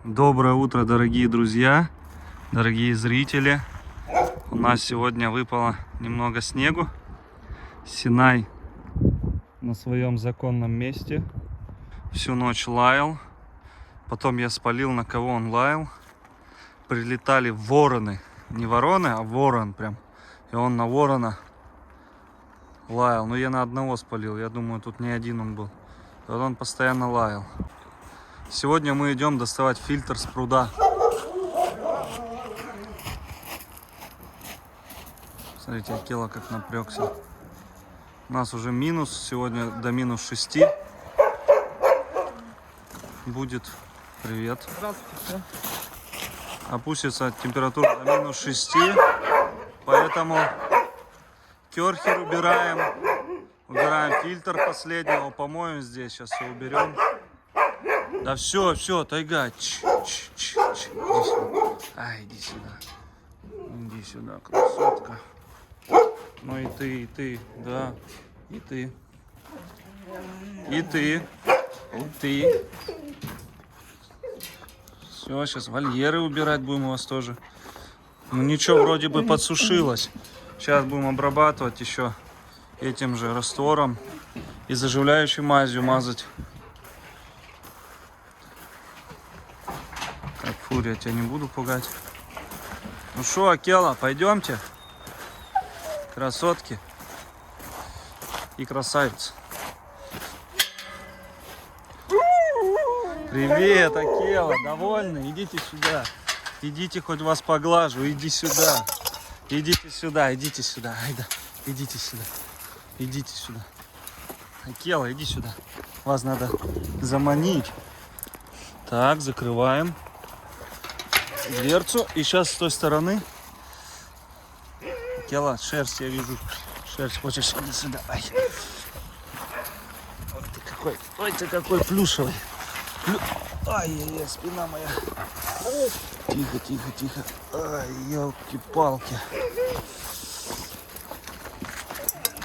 Доброе утро, дорогие друзья, дорогие зрители. У нас сегодня выпало немного снегу. Синай на своем законном месте. Всю ночь лаял. Потом я спалил, на кого он лаял. Прилетали вороны. Не вороны, а ворон прям. И он на ворона лаял. Но я на одного спалил. Я думаю, тут не один он был. И вот он постоянно лаял. Сегодня мы идем доставать фильтр с пруда. Смотрите, Акела как напрягся. У нас уже минус. Сегодня до минус 6 будет. Привет. Здравствуйте. Опустится температура до минус 6. Поэтому керхер убираем. Убираем фильтр последнего. Помоем здесь. Сейчас все уберем. Да все, тайга. Иди сюда. Иди сюда. Иди сюда, красотка. Ну и ты, да. И ты. И ты. Ты. Все, сейчас вольеры убирать будем у вас тоже. Ну ничего, вроде бы подсушилось. Сейчас будем обрабатывать еще этим же раствором и заживляющей мазью мазать. Так, Фурия, тебя не буду пугать. Ну что, Акела, пойдемте. Красотки и красавицы. Привет, Акела, довольны? Идите сюда. Идите, хоть вас поглажу. Иди сюда. Идите сюда, идите сюда. Айда, идите сюда. Идите сюда. Акела, иди сюда. Вас надо заманить. Так, закрываем дверцу. И сейчас с той стороны. Акела, шерсть, я вижу. Шерсть, хочешь, иди сюда. Ай. Ой, ты какой плюшевый. Ай-яй-яй, спина моя. Тихо. Ай, елки-палки.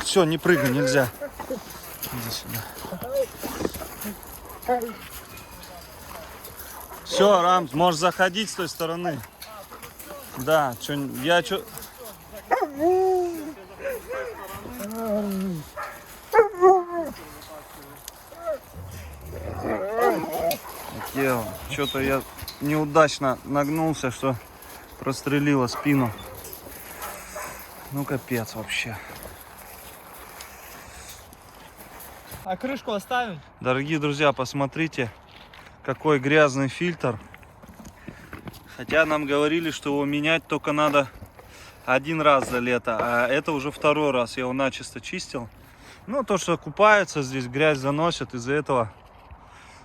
Все, не прыгай, нельзя. Иди сюда. Все, Рамс, можешь заходить с той стороны. Да, я что... Что-то я неудачно нагнулся, что прострелило спину. Ну капец вообще. А крышку оставим? Дорогие друзья, посмотрите, какой грязный фильтр. Хотя нам говорили, что его менять только надо один раз за лето, а это уже второй раз. Я его начисто чистил. Ну, то, что купаются здесь, грязь заносят из-за этого.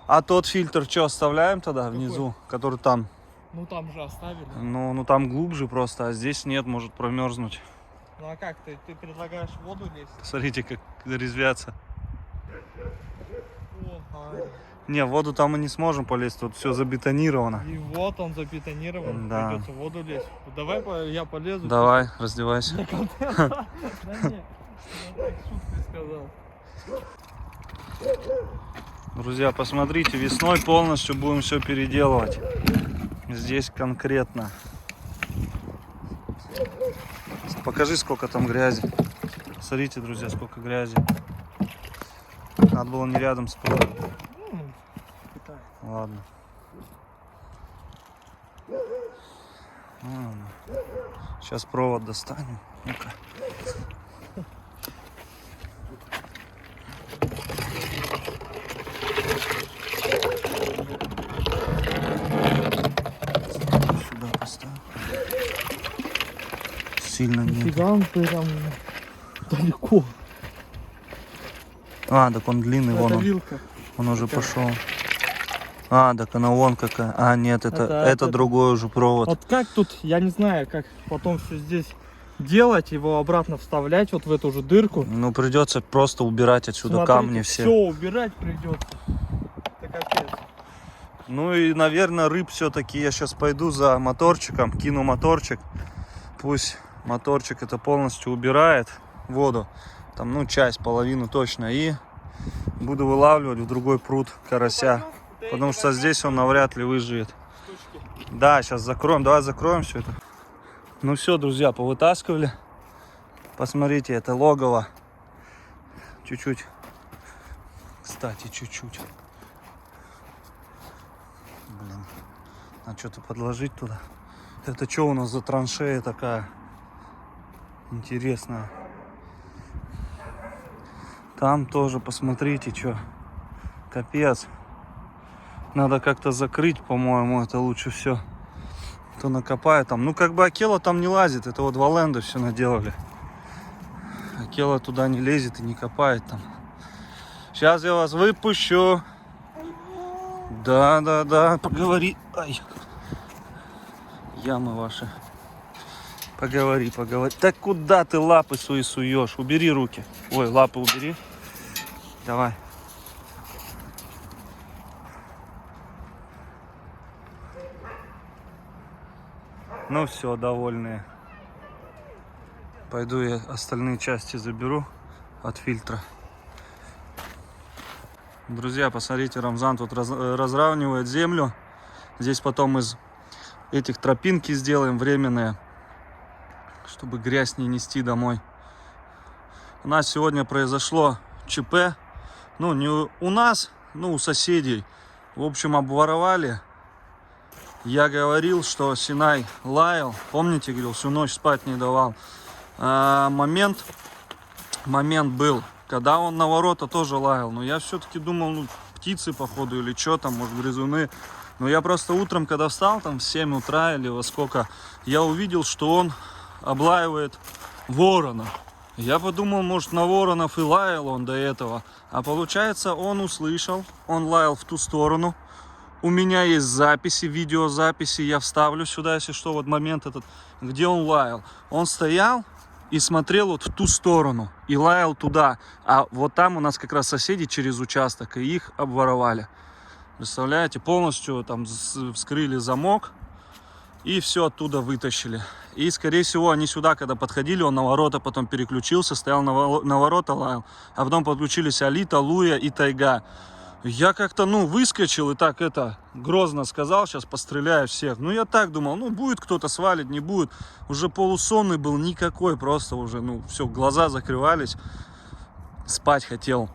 А тот фильтр что, оставляем тогда внизу, который там? Ну там же оставили. Ну там глубже просто, а здесь нет, может промерзнуть. Ну а как ты предлагаешь в воду лезть? Смотрите, как резвятся. О, Не, в воду там мы не сможем полезть, тут все забетонировано. И вот он забетонирован, Да. придется в воду лезть. Давай я полезу. Давай, раздевайся. Да нет, я так шуткой сказал. Друзья, посмотрите, весной полностью будем все переделывать. Здесь конкретно. Покажи, сколько там грязи. Смотрите, друзья, сколько грязи. Надо было не рядом с проводом. Ладно. Сейчас провод достанем. Ну-ка. Сюда поставим. Сильно нет. Фига он прям далеко. А, так он длинный, вон он. Вилка. Он уже пошел. А, так она вон какая. А, нет, это другой уже провод. Вот как тут, я не знаю, как потом все здесь делать, его обратно вставлять вот в эту же дырку. Ну, придется просто убирать отсюда. Смотрите, камни все. Все убирать придется. Это капец. Ну и, наверное, рыб все-таки я сейчас пойду за моторчиком, кину моторчик. Пусть моторчик это полностью убирает воду. Там, ну, часть, половину точно. И буду вылавливать в другой пруд карася. Потому что здесь он навряд ли выживет. Да, сейчас закроем. Давай закроем все это. Ну все, друзья, повытаскивали. Посмотрите, это логово. Чуть-чуть. Кстати, чуть-чуть. Блин. Надо что-то подложить туда. Это что у нас за траншея такая? Интересная. Там тоже посмотрите, что. Капец. Надо как-то закрыть, по-моему, это лучше все. То накопает там. Ну, как бы Акела там не лазит. Это вот Валенда все наделали. Акела туда не лезет и не копает там. Сейчас я вас выпущу. Да, поговори. Ай. Ямы ваши. Поговори. Так куда ты лапы свои суешь? Убери руки. Ой, лапы убери. Давай. Ну все, довольные. Пойду я остальные части заберу от фильтра. Друзья, посмотрите, Рамзан тут разравнивает землю. Здесь потом из этих тропинки сделаем временные, чтобы грязь не нести домой. У нас сегодня произошло ЧП. Ну, не у нас, но у соседей. В общем, обворовали. Я говорил, что Синай лаял. Помните, говорил, всю ночь спать не давал. Момент был, когда он на ворота тоже лаял. Но я все-таки думал, ну, птицы, походу, или что там, может, грызуны. Но я просто утром, когда встал, там, в 7 утра или во сколько, я увидел, что он облаивает ворона. Я подумал, может, на воронов и лаял он до этого. А получается, он услышал, он лаял в ту сторону. У меня есть записи, видеозаписи, я вставлю сюда, если что, вот момент этот, где он лаял. Он стоял и смотрел вот в ту сторону, и лаял туда. А вот там у нас как раз соседи через участок, и их обворовали. Представляете, полностью там вскрыли замок, и все оттуда вытащили. И, скорее всего, они сюда, когда подходили, он на ворота потом переключился, стоял на ворота, лаял. А потом подключились Алита, Луя и Тайга. Я как-то, выскочил и так грозно сказал, сейчас постреляю всех. Ну, я так думал, будет кто-то свалить, не будет. Уже полусонный был, никакой, просто уже, все, глаза закрывались. Спать хотел.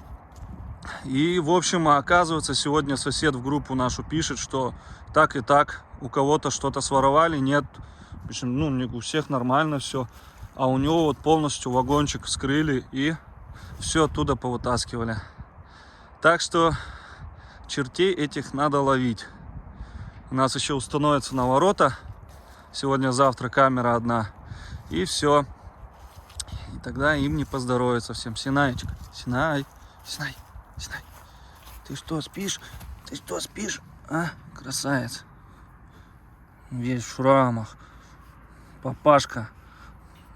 И, в общем, оказывается, сегодня сосед в группу нашу пишет, что так и так, у кого-то что-то своровали, нет. В общем, у всех нормально все. А у него вот полностью вагончик вскрыли и все оттуда повытаскивали. Так что чертей этих надо ловить. У нас еще установится на ворота. Сегодня-завтра камера одна. И все. И тогда им не поздоровится всем. Синаечка, Синай. Ты что, спишь? А, красавец. Весь в шрамах. Папашка.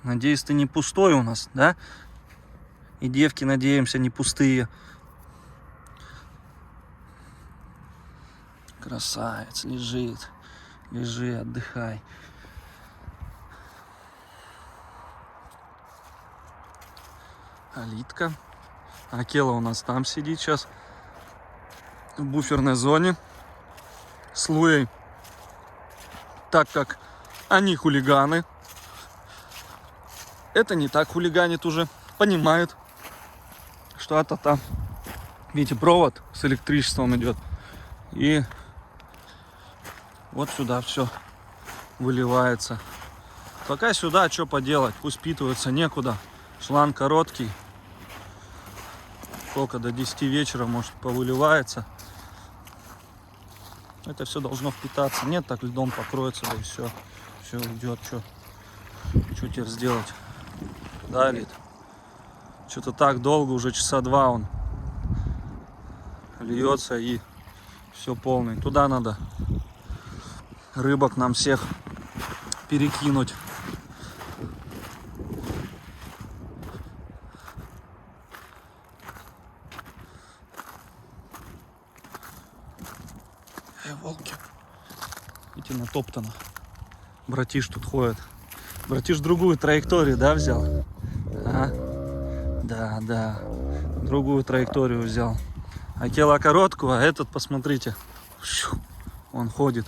Надеюсь, ты не пустой у нас, да? И девки, надеемся, не пустые. Красавец, лежи, отдыхай. Алитка. Акела у нас там сидит сейчас, в буферной зоне с Луей. Так как они хулиганы, это не так хулиганит уже, понимают, что это там. Видите, провод с электричеством идет. И вот сюда все выливается. Пока сюда, что поделать, пусть впитываться некуда. Шланг короткий. Сколько, до 10 вечера, может, повыливается. Это все должно впитаться. Нет, так льдом покроется, да и все. Все уйдет. Что теперь сделать? Да, Лид? Что-то так долго, уже часа 2 он льется и все полный. Туда надо рыбок нам всех перекинуть. Волки. Видите, натоптано. Братиш тут ходит. Братиш другую траекторию, да, взял? А? Да. Другую траекторию взял. Акела короткую, а этот, посмотрите, он ходит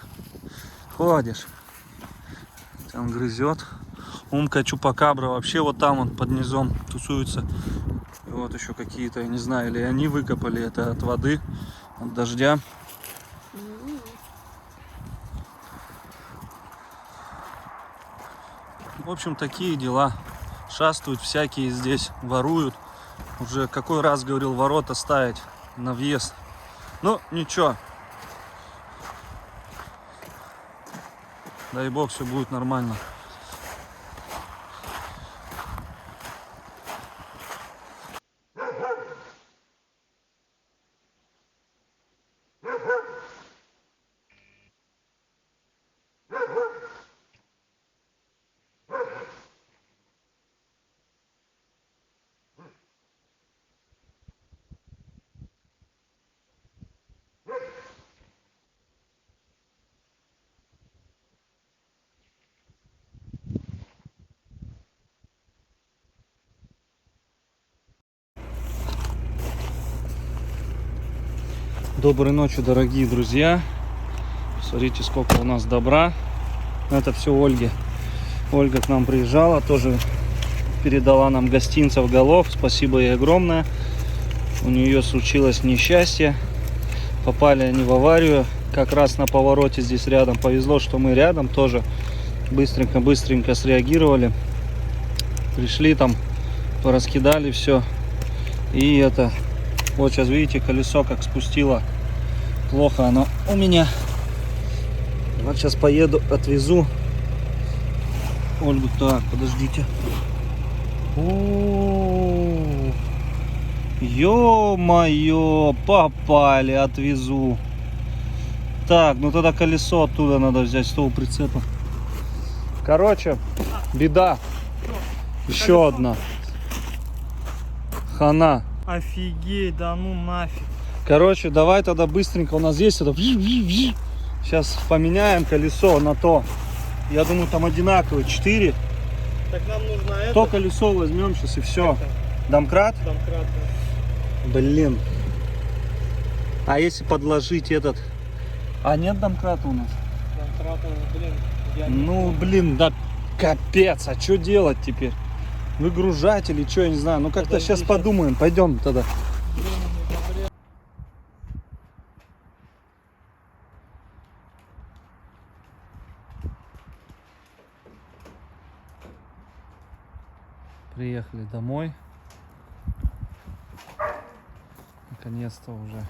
подходишь. Он грызет. Умка чупакабра вообще вот там он под низом тусуется. И вот еще какие-то, я не знаю, или они выкопали это от воды, от дождя. В общем, такие дела. Шастают всякие здесь, воруют. Уже какой раз говорил ворота ставить на въезд. Ну, ничего. Дай бог, все будет нормально. Доброй ночи, дорогие друзья. Смотрите, сколько у нас добра. Это все Ольге. Ольга к нам приезжала, тоже передала нам гостинцев голов. Спасибо ей огромное. У нее случилось несчастье. Попали они в аварию. Как раз на повороте здесь рядом. Повезло, что мы рядом тоже. Быстренько среагировали. Пришли там, пораскидали все. И это... Вот сейчас видите, колесо как спустило. Плохо оно у меня. Вот сейчас поеду, отвезу Ольгу. Так, подождите. О, ё-моё, попали, отвезу. Так, ну тогда колесо оттуда надо взять, с того прицепа. Короче, беда. Еще одна. Хана. Офигеть, да ну нафиг. Короче, давай тогда быстренько. У нас есть это. Сейчас поменяем колесо на то. Я думаю, там одинаковые 4. Так нам нужно это. То колесо возьмем сейчас и все. Домкрат? Домкрат, да. Блин. А если подложить этот? А нет домкрата у нас? Домкрат, блин. Ну, блин, да капец. А что делать теперь? Выгружать или что, я не знаю. Ну, как-то сейчас подумаем. Пойдем тогда. Приехали домой. Наконец-то уже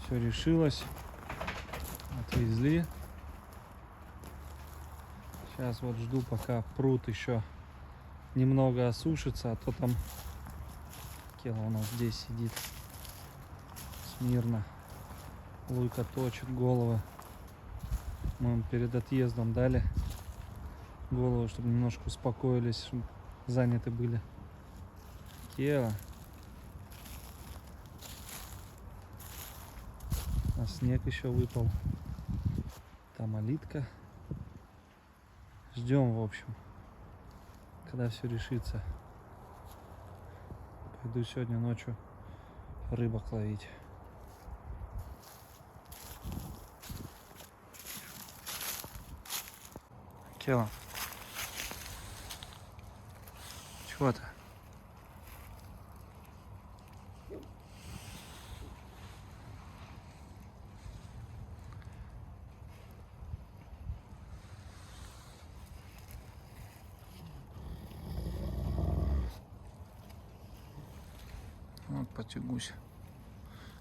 все решилось. Отвезли. Сейчас вот жду, пока пруд еще немного осушится, а то там Кела у нас здесь сидит смирно. Луйка точит головы. Мы им перед отъездом дали голову, чтобы немножко успокоились, чтобы заняты были. Кела. А снег еще выпал. Там алитка. Ждем, в общем, когда все решится. Пойду сегодня ночью рыбок ловить. Кела. Чего ты? Вот потягусь.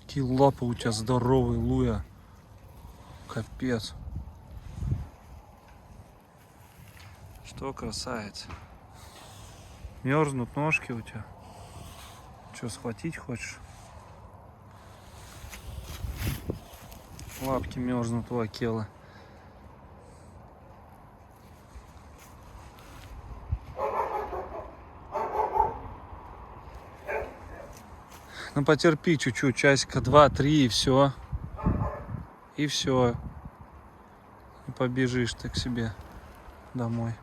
Какие лапы у тебя здоровые, Луя. Капец. Что, красавец? Мерзнут ножки у тебя. Что, схватить хочешь? Лапки мерзнут у Акелы. Ну потерпи чуть-чуть, часика 2-3 и все. И все. И побежишь ты к себе домой.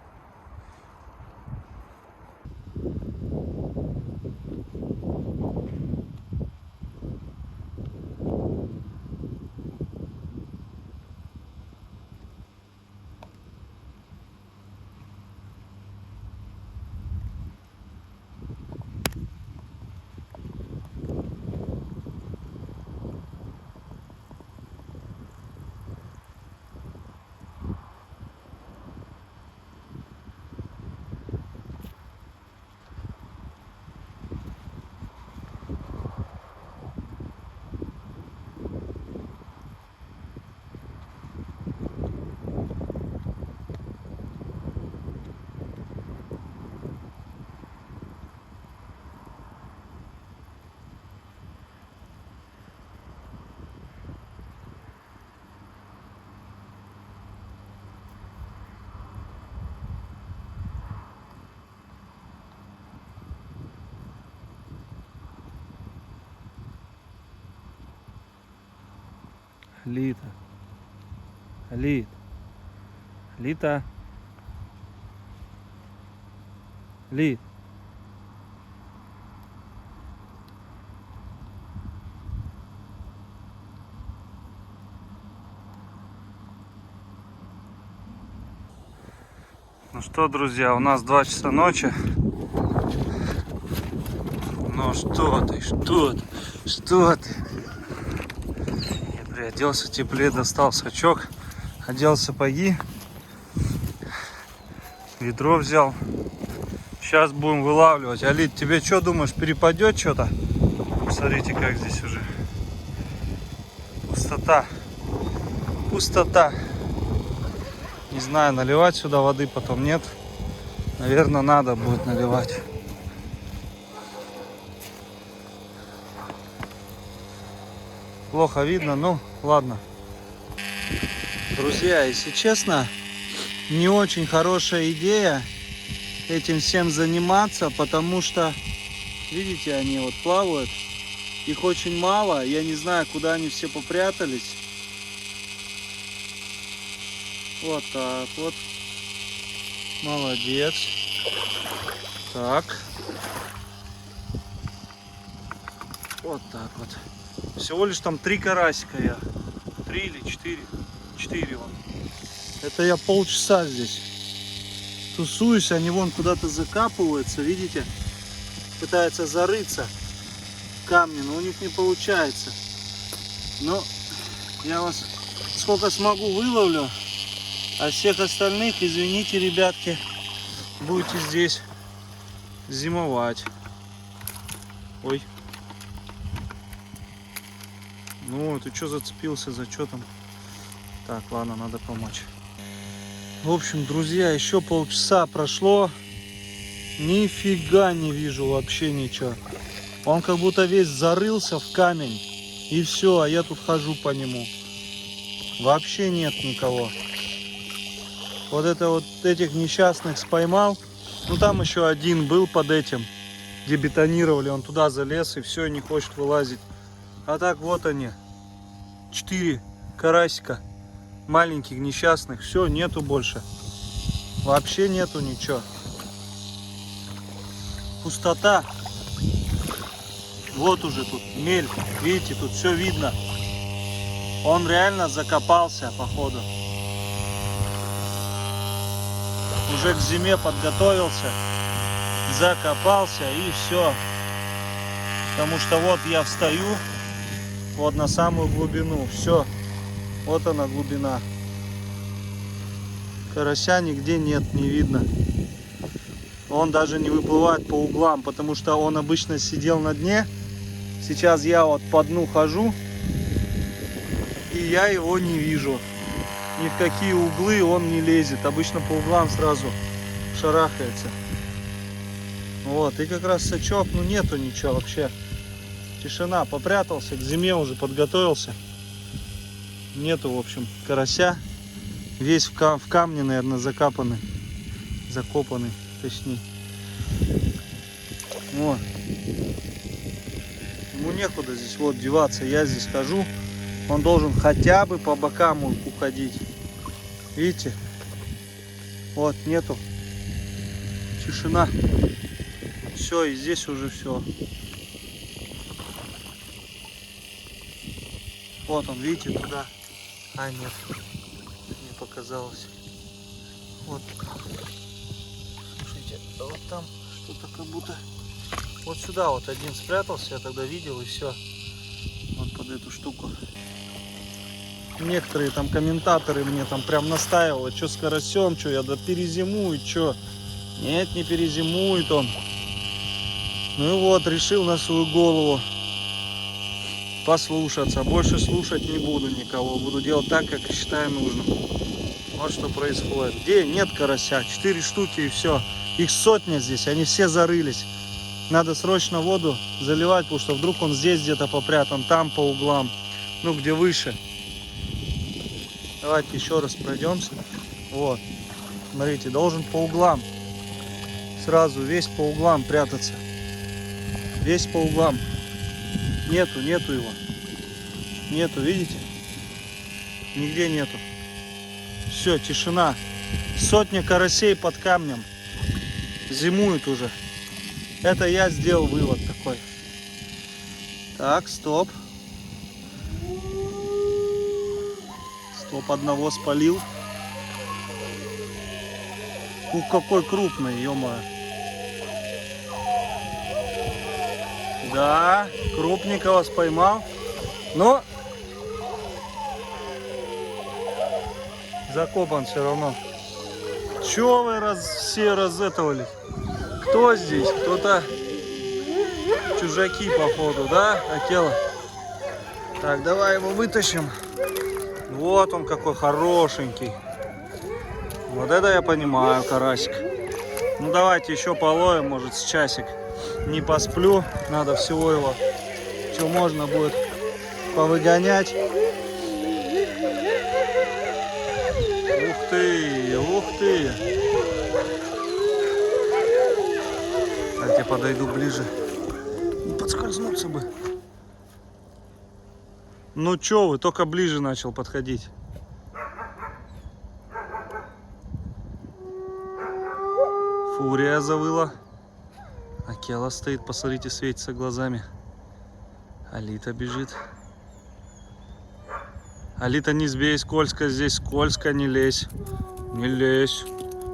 Лита. Лит. Лита. Лит. Ну что, друзья, у нас 2 часа ночи. Ну что ты? Что ты? Я приоделся теплее, достал сачок, одел сапоги, ведро взял. Сейчас будем вылавливать. Алит, тебе что думаешь, перепадет что-то? Смотрите, как здесь уже пустота. Пустота. Не знаю, наливать сюда воды потом нет. Наверное, надо будет наливать. Плохо видно, ну ладно. Друзья, если честно, не очень хорошая идея этим всем заниматься, потому что, видите, они вот плавают. Их очень мало, я не знаю, куда они все попрятались. Вот так вот. Молодец. Так. Вот так вот. Всего лишь там 3 карасика я. 3 или 4. 4 вон. Это я полчаса здесь тусуюсь. Они вон куда-то закапываются, видите? Пытаются зарыться в камни, но у них не получается. Но я вас сколько смогу выловлю. А всех остальных, извините, ребятки, будете здесь зимовать. Ой. Ну, ты что зацепился, за что там? Так, ладно, надо помочь. В общем, друзья, еще полчаса прошло. Нифига не вижу вообще ничего. Он как будто весь зарылся в камень. И все, а я тут хожу по нему. Вообще нет никого. Вот это вот этих несчастных споймал. Ну там еще один был под этим, где бетонировали. Он туда залез и все, не хочет вылазить. А так вот они. 4 карасика. Маленьких, несчастных. Все, нету больше. Вообще нету ничего. Пустота. Вот уже тут мель. Видите, тут все видно. Он реально закопался, походу. Уже к зиме подготовился, закопался и все. Потому что вот я встаю вот на самую глубину. Все, вот она глубина. Карася нигде нет, не видно. Он даже не выплывает по углам, потому что он обычно сидел на дне. Сейчас я вот по дну хожу, и я его не вижу. Ни в какие углы он не лезет. Обычно по углам сразу шарахается. Вот. И как раз сачок, ну нету ничего вообще. Тишина. Попрятался, к зиме уже подготовился. Нету, в общем, карася. Весь в камне, наверное, закопанный. Закопанный, точнее. Вот. Ему некуда здесь вот деваться. Я здесь хожу. Он должен хотя бы по бокам уходить. Видите? Вот, нету. Тишина. Все, и здесь уже все. Вот он, видите, туда. А, нет. Не показалось. Вот. Слушайте, вот там что-то как будто... Вот сюда вот один спрятался, я тогда видел, и все. Вот под эту штуку. Некоторые там комментаторы мне там прям настаивали, что с карасем, что я да перезимую, что. Нет, не перезимует он. Ну и вот, решил на свою голову послушаться. Больше слушать не буду никого. Буду делать так, как считаю нужным. Вот что происходит. Где нет карася? 4 штуки и все. Их сотня здесь, они все зарылись. Надо срочно воду заливать, потому что вдруг он здесь где-то попрятан, там по углам. Ну, где выше. Давайте еще раз пройдемся. Вот. Смотрите, должен по углам. Сразу весь по углам прятаться. Весь по углам. Нету его. Нету, видите? Нигде нету. Все, тишина. Сотня карасей под камнем. Зимуют уже. Это я сделал вывод такой. Так, стоп. Стоп, одного спалил. Ух, какой крупный, ё-моё. Да, крупненького споймал. Но закопан все равно. Чё вы все разэтовались? Кто здесь? Кто-то чужаки походу, да, Акела? Так, давай его вытащим. Вот он какой хорошенький. Вот это я понимаю, карасик. Ну давайте еще половим, может, с часик. Не посплю, надо всего его, что можно будет, повыгонять. Ух ты, ух ты. Так, я подойду ближе. Не подскользнуться бы. Ну чё вы, только ближе начал подходить. Фурия завыла. Акела стоит, посмотрите, светится глазами. Алита бежит. Алита, не сбей, скользко здесь, скользко, не лезь. Не лезь.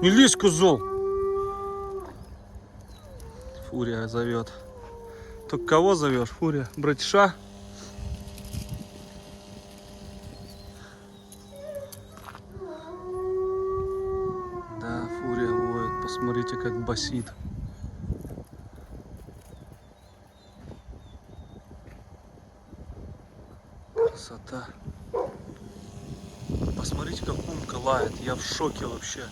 Не лезь, козел. Фурия зовет. Только кого зовешь, Фурия? Братиша? Да, Фурия воет. Посмотрите, как басит. Красота. Посмотрите, как умка лает. Я в шоке вообще.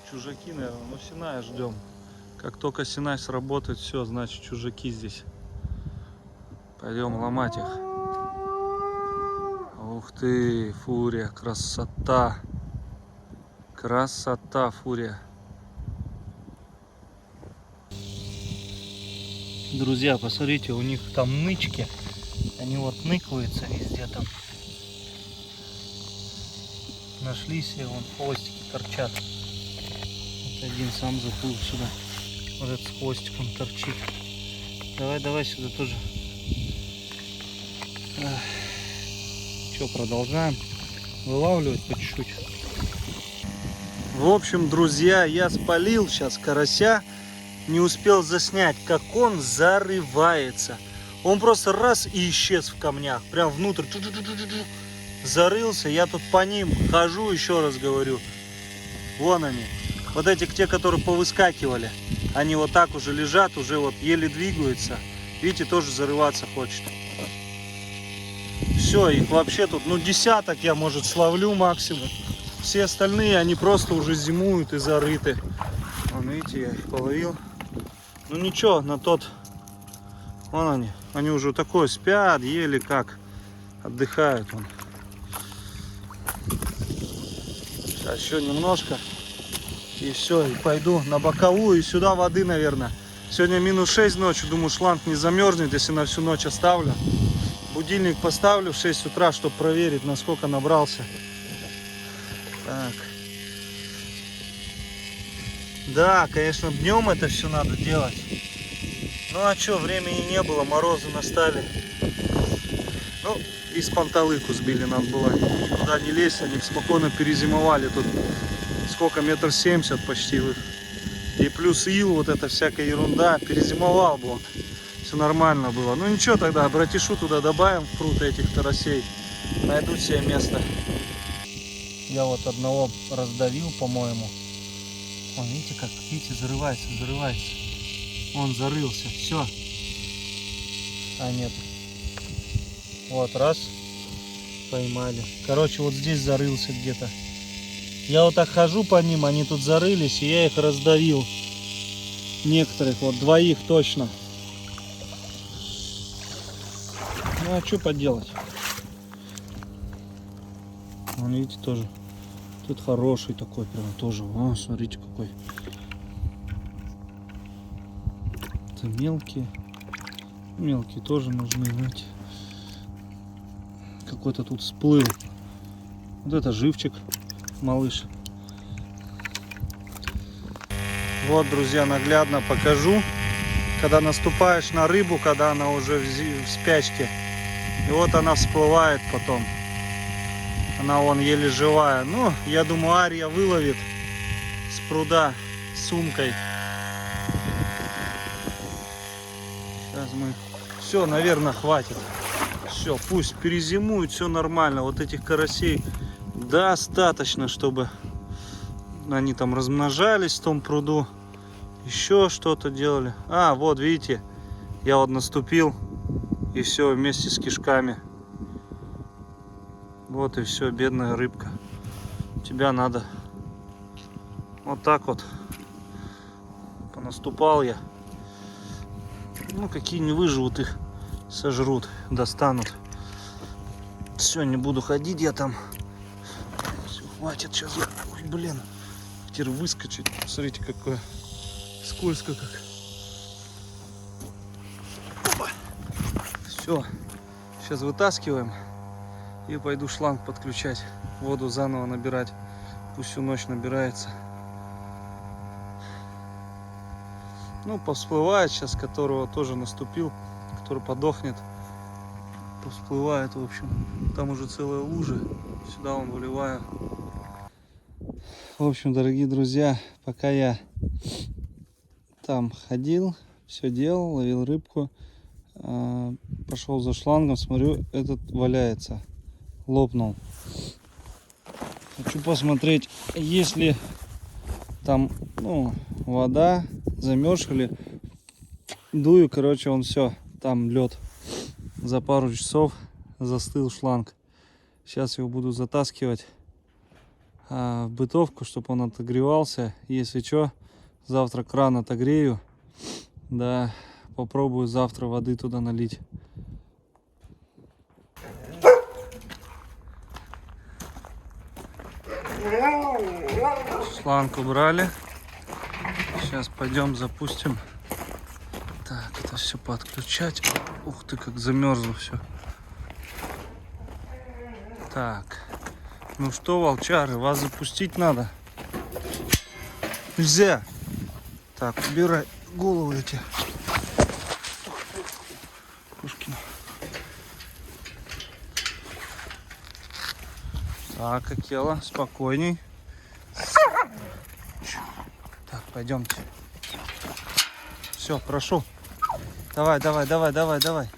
Чужаки, наверное. Ну, Синая ждем. Как только Синай сработает, все, значит, чужаки здесь. Пойдем ломать их. Ух ты, Фурия, красота. Красота, Фурия. Друзья, посмотрите, у них там нычки. Они вот ныкаются везде там. Нашлись, и вон хвостики торчат. Вот один сам заплыл сюда. Вот этот с хвостиком торчит. Давай, давай сюда тоже. Что, продолжаем вылавливать по чуть-чуть. В общем, друзья, я спалил сейчас карася. Не успел заснять, как он зарывается. Он просто раз и исчез в камнях. Прям внутрь. Зарылся. Я тут по ним хожу, еще раз говорю. Вон они. Вот эти, те, которые повыскакивали. Они вот так уже лежат, уже вот еле двигаются. Видите, тоже зарываться хочет. Все, их вообще тут, ну, десяток я, может, словлю максимум. Все остальные, они просто уже зимуют и зарыты. Вон, видите, я их половил. Ну ничего, на тот, вон они уже такое спят, еле как, отдыхают. Вон. Сейчас еще немножко, и все, и пойду на боковую, и сюда воды, наверное. Сегодня -6 ночью, думаю, шланг не замерзнет, если на всю ночь оставлю. Будильник поставлю в 6 утра, чтобы проверить, насколько набрался. Так. Да, конечно, днем это все надо делать. Ну а что, времени не было, морозы настали. Ну, и с панталыку сбили надо было. Никуда не лезть, они спокойно перезимовали. Тут сколько, 1,70 м почти. И плюс ил, вот эта всякая ерунда. Перезимовал бы он. Все нормально было. Ну ничего, тогда братишу туда добавим, в пруд этих карасей. Найдут себе место. Я вот одного раздавил, по-моему. Вон, видите, как, видите, зарывается, зарывается. Он зарылся, все. А нет. Вот, раз. Поймали. Короче, вот здесь зарылся где-то. Я вот так хожу по ним, они тут зарылись, и я их раздавил. Некоторых, вот двоих точно. Ну, а что поделать? Вон, видите, тоже. Тут хороший такой, прям тоже. О, смотрите, какой. Это мелкие. Мелкие тоже нужны, знаете. какой-то тут всплыл. Вот это живчик, малыш. Вот, друзья, наглядно покажу. Когда наступаешь на рыбу, когда она уже в спячке. И вот она всплывает потом. Она вон еле живая. Ну, я думаю, Ария выловит с пруда с сумкой. Сейчас мы... Все, наверное, хватит. Все, пусть перезимуют, все нормально. Вот этих карасей достаточно, чтобы они там размножались в том пруду. Еще что-то делали. А, вот видите, я вот наступил, и все вместе с кишками. Вот и все, бедная рыбка. Тебя надо вот так вот. Понаступал я. Ну, какие не выживут, их сожрут, достанут. Все, не буду ходить я там. Все, хватит сейчас. Ой, блин. Теперь выскочить. Смотрите, какое скользко как. Все. Сейчас вытаскиваем. И пойду шланг подключать. Воду заново набирать. Пусть всю ночь набирается. Ну, повсплывает сейчас, которого тоже наступил, который подохнет. Повсплывает, в общем. Там уже целая лужа. Сюда он выливаю. В общем, дорогие друзья, пока я там ходил, все делал, ловил рыбку, пошел за шлангом, смотрю, этот валяется, лопнул. Хочу посмотреть, есть ли там, ну, вода, замерз или дую, короче, он все, там лед. За пару часов застыл шланг. Сейчас его буду затаскивать в бытовку, чтобы он отогревался. Если что, завтра кран отогрею. Да, попробую завтра воды туда налить. Шланг убрали. Сейчас пойдем запустим. Так, это все подключать. Ух ты, как замерзло все. Так. Ну что, волчары, вас запустить надо. Нельзя. Так, убирай голову эти. Пушкина. Так, Акела, спокойней. Так, пойдемте. Все, прошу. Давай, давай, давай, давай, давай.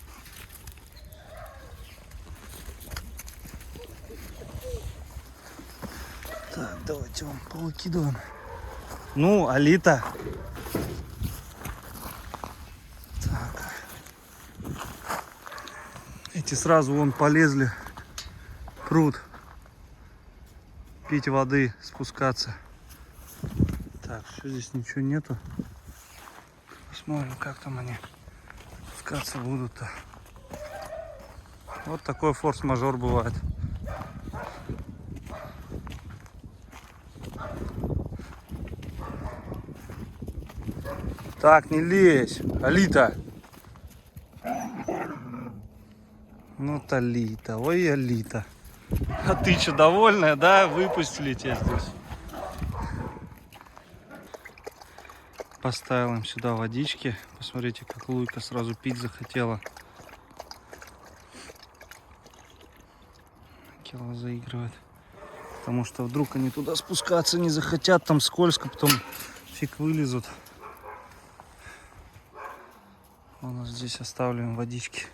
Так, давайте вам повыкидываем. Ну, Алита. Так. Эти сразу вон полезли в пруд. Пить воды, спускаться. Так, что здесь ничего нету. Посмотрим, как там они спускаться будут-то. Вот такой форс-мажор бывает. Так, не лезь, Алита. Ну, Алита, ой, Алита. А ты что, довольная, да? Выпустили тебя здесь. Поставил им сюда водички. Посмотрите, как Луйка сразу пить захотела. Акела заигрывает. Потому что вдруг они туда спускаться не захотят, там скользко, потом фиг вылезут. У нас здесь оставляем водички.